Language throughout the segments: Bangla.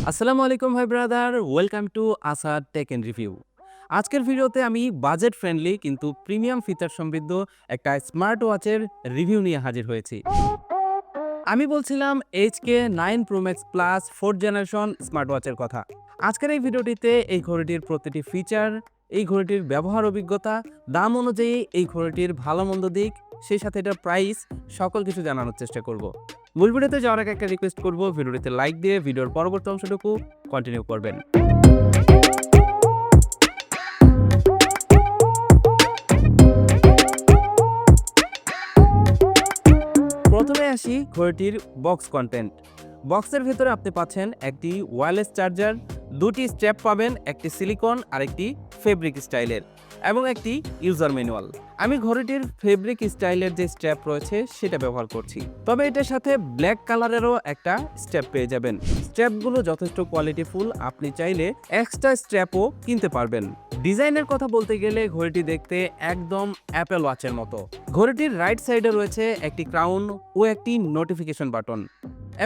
আসসালামু আলাইকুম ভাই brother, welcome to Asad tech and review. আজকের ভিডিওতে আমি বাজেট ফ্রেন্ডলি কিন্তু প্রিমিয়াম ফিচার সমৃদ্ধ একটা স্মার্ট ওয়াচের রিভিউ নিয়ে হাজির হয়েছি। আমি বলছিলাম HK9 Pro Max Plus 4th generation smart ওয়াচের কথা। আজকের এই ভিডিওটিতে এই ঘড়িটির প্রতিটি ফিচার, এই ঘড়িটির ব্যবহার অভিজ্ঞতা, দাম অনুযায়ী এই ঘড়িটির ভালো মন্দ দিক, সেই সাথে এটার প্রাইস সকল কিছু জানানোর চেষ্টা করব। মূল ভিডিওতে যাওয়ার আগে একটা রিকোয়েস্ট করব, ভিডিওটিতে লাইক দিয়ে ভিডিওর পরবর্তী অংশটুকু কন্টিনিউ করবেন। প্রথমে আসি ঘড়িটির বক্স কন্টেন্ট। বক্সের ভেতরে আপনি পাচ্ছেন একটি ওয়্যারলেস চার্জার, দুটি স্ট্র্যাপ পাবেন, একটি সিলিকন আর একটি ফেব্রিক স্টাইলের, এবং একটি ইউজার ম্যানুয়াল। আমি ঘড়িটির ফেব্রিক স্টাইলের যে স্ট্র্যাপ রয়েছে সেটা ব্যবহার করছি, তবে এটার সাথে ব্ল্যাক কালারেরও একটা স্ট্র্যাপ পেয়ে যাবেন। স্ট্র্যাপগুলো যথেষ্ট কোয়ালিটিফুল, আপনি চাইলে এক্সট্রা স্ট্র্যাপও কিনতে পারবেন। ডিজাইনের কথা বলতে গেলে ঘড়িটি দেখতে একদম অ্যাপেল ওয়াচের মতো। ঘড়িটির রাইট সাইডে রয়েছে একটি ক্রাউন ও একটি নোটিফিকেশন বাটন,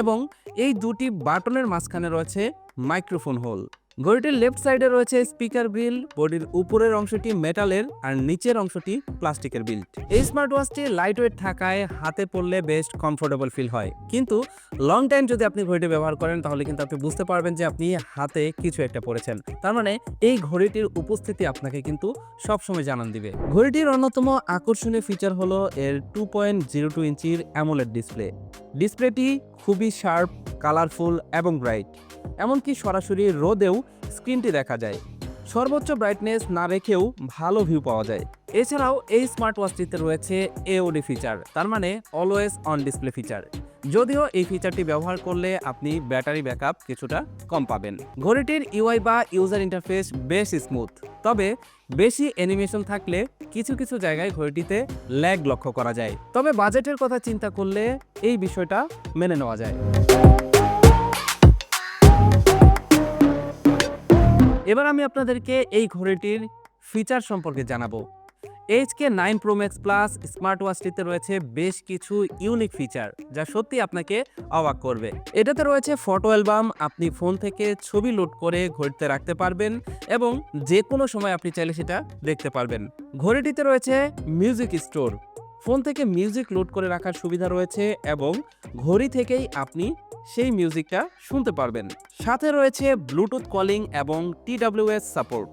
এবং এই দুটি বাটনের মাঝখানে রয়েছে মাইক্রোফোন হোল। ঘড়িটির লেফট সাইডে রয়েছে স্পিকার গ্রিল, বডির উপরের অংশটি মেটালের আর নিচের অংশটি প্লাস্টিকের বিল্ট। এই স্মার্ট ওয়াচটি লাইট ওয়েট থাকায় হাতে পরলে বেশ কমফোর্টেবল ফিল হয়, কিন্তু লং টাইম যদি আপনি ঘড়িটি ব্যবহার করেন তাহলে কিন্তু আপনি বুঝতে পারবেন যে আপনি হাতে কিছু একটা পরেছেন। তার মানে এই ঘড়িটির উপস্থিতি আপনাকে কিন্তু সবসময় জানান দিবে। ঘড়িটির অন্যতম আকর্ষণীয় ফিচার হলো এর 2.02 ইঞ্চির অ্যামোলেড ডিসপ্লে। ডিসপ্লেটি খুবই শার্প, কালারফুল এবং ব্রাইট, এমনকি সরাসরি রোদেও স্ক্রিনটি দেখা যায়। সর্বোচ্চ ব্রাইটনেস না রেখেও ভালো ভিউ পাওয়া যায়। এছাড়াও এই স্মার্ট ওয়াচটিতে রয়েছে AOD ফিচার, তার মানে অলওয়েজ অন ডিসপ্লে ফিচার। যদিও এই ফিচারটি ব্যবহার করলে আপনি ব্যাটারি ব্যাকআপ কিছুটা কম পাবেন। ঘড়িটির UI বা ইউজার ইন্টারফেস বেশ স্মুথ, তবে বেশি অ্যানিমেশন থাকলে কিছু কিছু জায়গায় ঘড়িটিতে ল্যাগ লক্ষ্য করা যায়। তবে বাজেটের কথা চিন্তা করলে এই বিষয়টা মেনে নেওয়া যায়। এবার আমি আপনাদেরকে এই ঘড়িটির ফিচার সম্পর্কে জানাবো। HK9 Pro Max Plus smart ওয়াচটিতে রয়েছে বেশ কিছু ইউনিক ফিচার যা সত্যি আপনাকে অবাক করবে। এটাতে রয়েছে ফটো অ্যালবাম, আপনি ফোন থেকে ছবি লোড করে ঘড়িতে রাখতে পারবেন এবং যে কোনো সময় আপনি চাইলে সেটা দেখতে পারবেন। ঘড়িটিতে রয়েছে মিউজিক স্টোর, ফোন থেকে মিউজিক লোড করে রাখার সুবিধা রয়েছে এবং ঘড়ি থেকেই আপনি সেই মিউজিকটা শুনতে পারবেন। সাথে রয়েছে ব্লুটুথ কলিং এবং TWS সাপোর্ট।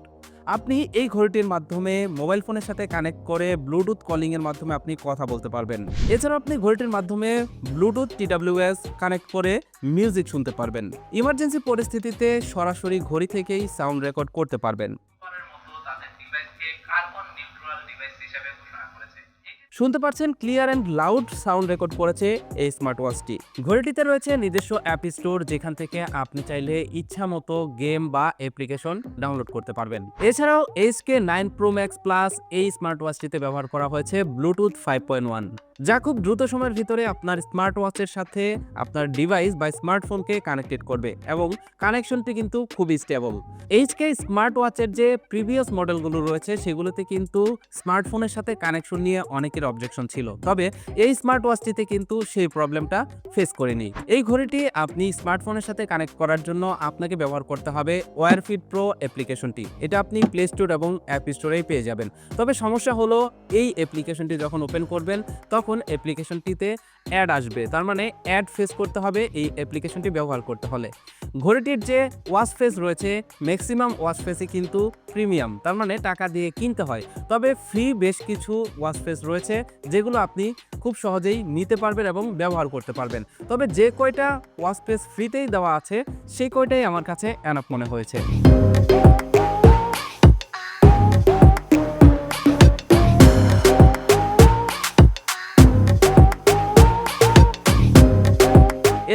আপনি এই ঘড়িটির মাধ্যমে মোবাইল ফোনের সাথে কানেক্ট করে ব্লুটুথ কলিং এর মাধ্যমে আপনি কথা বলতে পারবেন। এছাড়াও আপনি ঘড়িটির মাধ্যমে ব্লুটুথ TWS কানেক্ট করে মিউজিক শুনতে পারবেন। ইমার্জেন্সি পরিস্থিতিতে সরাসরি ঘড়ি থেকেই সাউন্ড রেকর্ড করতে পারবেন। শুনতে পাচ্ছেন clear and loud sound record করেছে এই স্মার্ট ওয়াচটি। ঘড়িটিতে রয়েছে নিজস্ব অ্যাপ স্টোর, যেখান থেকে আপনি চাইলে ইচ্ছা মতো গেম বা অ্যাপ্লিকেশন ডাউনলোড করতে পারবেন। এছাড়াও HK9 Pro Max Plus এই স্মার্ট ওয়াচটিতে ব্যবহার করা হয়েছে ব্লুটুথ 5.1, যা খুব দ্রুত সময়ের ভিতরে আপনার স্মার্ট ওয়াচের সাথে আপনার ডিভাইস বা স্মার্টফোনকে কানেক্টেড করবে এবং কানেকশনটি কিন্তু খুবই স্টেবল। HK স্মার্ট ওয়াচের যে প্রিভিয়াস মডেলগুলো রয়েছে সেগুলোতে কিন্তু স্মার্টফোনের সাথে কানেকশন নিয়ে অনেকের অবজেকশন ছিল, তবে এই স্মার্ট ওয়াচটিতে কিন্তু সেই প্রবলেমটা ফেস করেনি। এই ঘড়িটি আপনি স্মার্টফোনের সাথে কানেক্ট করার জন্য আপনাকে ব্যবহার করতে হবে ওয়্যারফিট প্রো অ্যাপ্লিকেশনটি। এটা আপনি প্লে স্টোর এবং অ্যাপ স্টোরেই পেয়ে যাবেন। তবে সমস্যা হলো এই অ্যাপ্লিকেশনটি যখন ওপেন করবেন তখন অ্যাপ্লিকেশনটিতে অ্যাড আসবে, তার মানে অ্যাড ফেস করতে হবে এই অ্যাপ্লিকেশনটি ব্যবহার করতে হলে। ঘড়িটির যে ওয়াচ ফেস রয়েছে ম্যাক্সিমাম ওয়াচ ফেসই কিন্তু প্রিমিয়াম, তার মানে টাকা দিয়ে কিনতে হয়। তবে ফ্রি বেশ কিছু ওয়াচ ফেস রয়েছে যেগুলো আপনি খুব সহজেই নিতে পারবেন এবং ব্যবহার করতে পারবেন। তবে যে কয়টা ওয়াচ ফেস ফ্রিতেই দেওয়া আছে সেই কয়টাই আমার কাছে এনাফ মনে হয়েছে।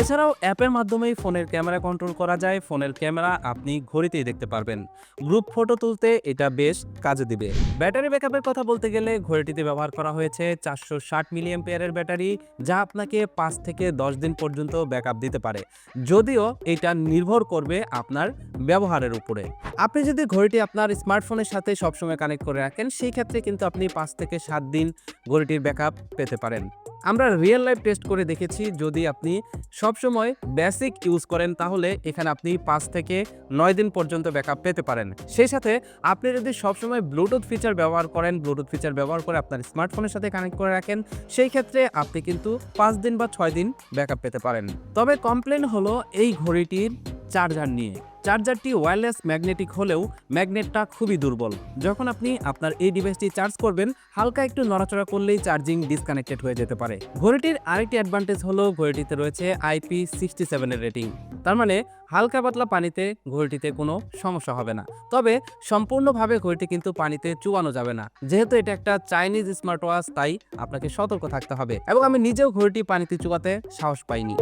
এছাড়াও অ্যাপের মাধ্যমেই ফোনের ক্যামেরা কন্ট্রোল করা যায়। ফোনের ক্যামেরা আপনি ঘড়িতেই দেখতে পারবেন। গ্রুপ ফটো তুলতে এটা বেশ কাজে দিবে। ব্যাটারি ব্যাকআপের কথা বলতে গেলে ঘড়িটিতে ব্যবহার করা হয়েছে 460 মিলিঅ্যাম্পিয়ারের ব্যাটারি, যা আপনাকে 5 থেকে 10 দিন পর্যন্ত ব্যাকআপ দিতে পারে, যদিও এটা নির্ভর করবে আপনার ব্যবহারের উপরে। আপনি যদি ঘড়িটি আপনার স্মার্টফোনের সাথে সবসময় কানেক্ট করে রাখেন সেই ক্ষেত্রে কিন্তু আপনি 5 থেকে 7 দিন ঘড়িটির ব্যাকআপ পেতে পারেন। আমরা রিয়েল লাইফ টেস্ট করে দেখেছি, যদি আপনি সবসময় বেসিক ইউজ করেন তাহলে এখানে আপনি 5 থেকে 9 দিন পর্যন্ত ব্যাকআপ পেতে পারেন। সেই সাথে আপনি যদি সবসময় ব্লুটুথ ফিচার ব্যবহার করেন, ব্লুটুথ ফিচার ব্যবহার করে আপনার স্মার্টফোনের সাথে কানেক্ট করে রাখেন, সেই ক্ষেত্রে আপনি কিন্তু 5 দিন বা 6 দিন ব্যাকআপ পেতে পারেন। তবে কমপ্লেন হলো এই ঘড়িটির চার্জার নিয়ে। চার্জারটি ওয়্যারলেস ম্যাগনেটিক হলেও ম্যাগনেটটা খুবই দুর্বল। যখন আপনি আপনার এই ডিভাইসটি চার্জ করবেন, হালকা একটু নড়াচড়া করলেই চার্জিং ডিসকানেক্টেড হয়ে যেতে পারে। ঘড়িটির আরেকটি অ্যাডভান্টেজ হলো ঘড়িটিতে রয়েছে IP67 এর রেটিং। তার মানে হালকা পাতলা পানিতে ঘড়িটিতে কোনো সমস্যা হবে না। তবে সম্পূর্ণভাবে ঘড়িটি কিন্তু পানিতে চুবানো যাবে না, যেহেতু এটা একটা চাইনিজ স্মার্ট ওয়াচ, তাই আপনাকে সতর্ক থাকতে হবে। এবং আমি নিজেও ঘড়িটি পানিতে চুবাতে সাহস পাইনি।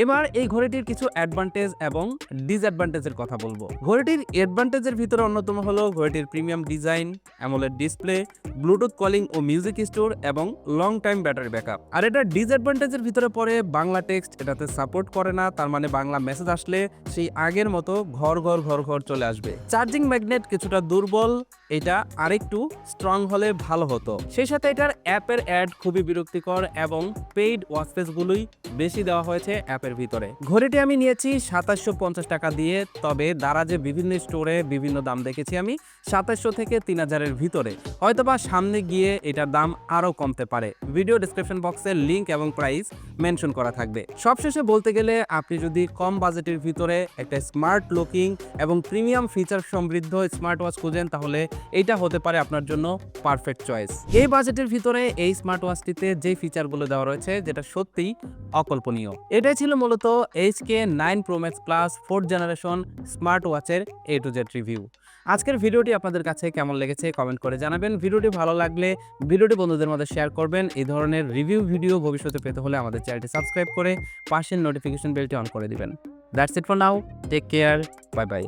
এবার এই ঘড়িটির কিছু অ্যাডভান্টেজ এবং ডিসঅ্যাডভান্টেজের কথা বলবো। ঘড়িটির অ্যাডভান্টেজের ভিতরে অন্যতম হলো ঘড়িটির premium design, amoled display, bluetooth calling ও মিউজিক স্টোর এবং লং টাইম ব্যাটারি ব্যাকআপ। আর এটা ডিসঅ্যাডভান্টেজের ভিতরে পড়ে বাংলা টেক্সট এটাতে সাপোর্ট করে না। তার মানে বাংলা মেসেজ আসলে সেই আগের মতো ঘর ঘর ঘর ঘর চলে আসবে। চার্জিং ম্যাগনেট কিছুটা দুর্বল, এটা আরেকটু স্ট্রং হলে ভালো হতো। সেই সাথে এটার অ্যাপের অ্যাড খুবই বিরক্তিকর এবং পেইড ওয়াচপেসগুলোই বেশি দেওয়া হয়েছে অ্যাপের ভিতরে। ঘড়িটি আমি নিয়েছি 2750 টাকা দিয়ে, তবে দারাজে বিভিন্ন স্টোরে বিভিন্ন দাম দেখেছি আমি 2700 থেকে 3000-এর ভিতরে। হয়তোবা সামনে গিয়ে এটার দাম আরও কমতে পারে। ভিডিও ডেসক্রিপশন বক্সে লিঙ্ক এবং প্রাইস মেনশন করা থাকবে। সবশেষে বলতে গেলে আপনি যদি কম বাজেটের ভিতরে একটা স্মার্ট লুকিং এবং প্রিমিয়াম ফিচার সমৃদ্ধ স্মার্ট ওয়াচ খুঁজেন, তাহলে এইটা হতে পারে আপনার জন্য পারফেক্ট চয়েস। এই বাজেটের ভিতরে এই স্মার্ট ওয়াচটিতে যে ফিচারগুলো দেওয়া রয়েছে, যেটা সত্যিই অকল্পনীয়। এটাই ছিল মূলত HK9 Pro Max Plus 4th generation smart ওয়াচের A to Z রিভিউ। আজকের ভিডিওটি আপনাদের কাছে কেমন লেগেছে কমেন্ট করে জানাবেন। ভিডিওটি ভালো লাগলে ভিডিওটি বন্ধুদের মধ্যে শেয়ার করবেন। এই ধরনের রিভিউ ভিডিও ভবিষ্যতে পেতে হলে আমাদের চ্যানেলটি সাবস্ক্রাইব করে পাশের নোটিফিকেশন বেলটি অন করে দিবেন। That's it for now, take care, bye by.